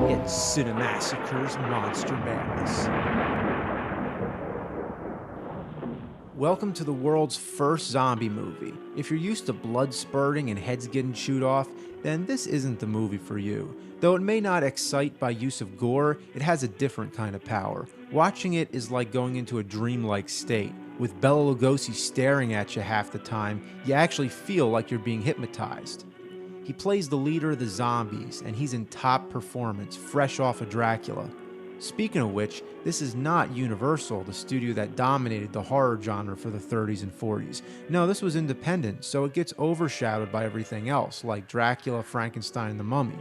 It's Cinemassacre's Monster Madness. Welcome to the world's first zombie movie. If you're used to blood spurting and heads getting chewed off, then this isn't the movie for you. Though it may not excite by use of gore, it has a different kind of power. Watching it is like going into a dreamlike state. With Bela Lugosi staring at you half the time, you actually feel like you're being hypnotized. He plays the leader of the zombies, and he's in top performance, fresh off of Dracula. Speaking of which, this is not Universal, the studio that dominated the horror genre for the 30s and 40s. No, this was independent, so it gets overshadowed by everything else, like Dracula, Frankenstein, and the Mummy.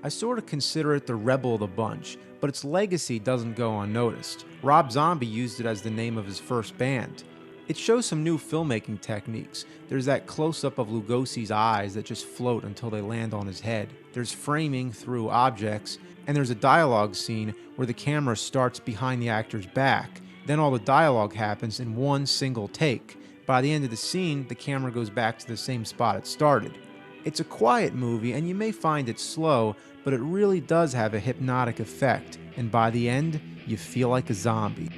I sort of consider it the rebel of the bunch, but its legacy doesn't go unnoticed. Rob Zombie used it as the name of his first band. It shows some new filmmaking techniques. There's that close-up of Lugosi's eyes that just float until they land on his head. There's framing through objects, and there's a dialogue scene where the camera starts behind the actor's back. Then all the dialogue happens in one single take. By the end of the scene, the camera goes back to the same spot it started. It's a quiet movie, and you may find it slow, but it really does have a hypnotic effect, and by the end, you feel like a zombie.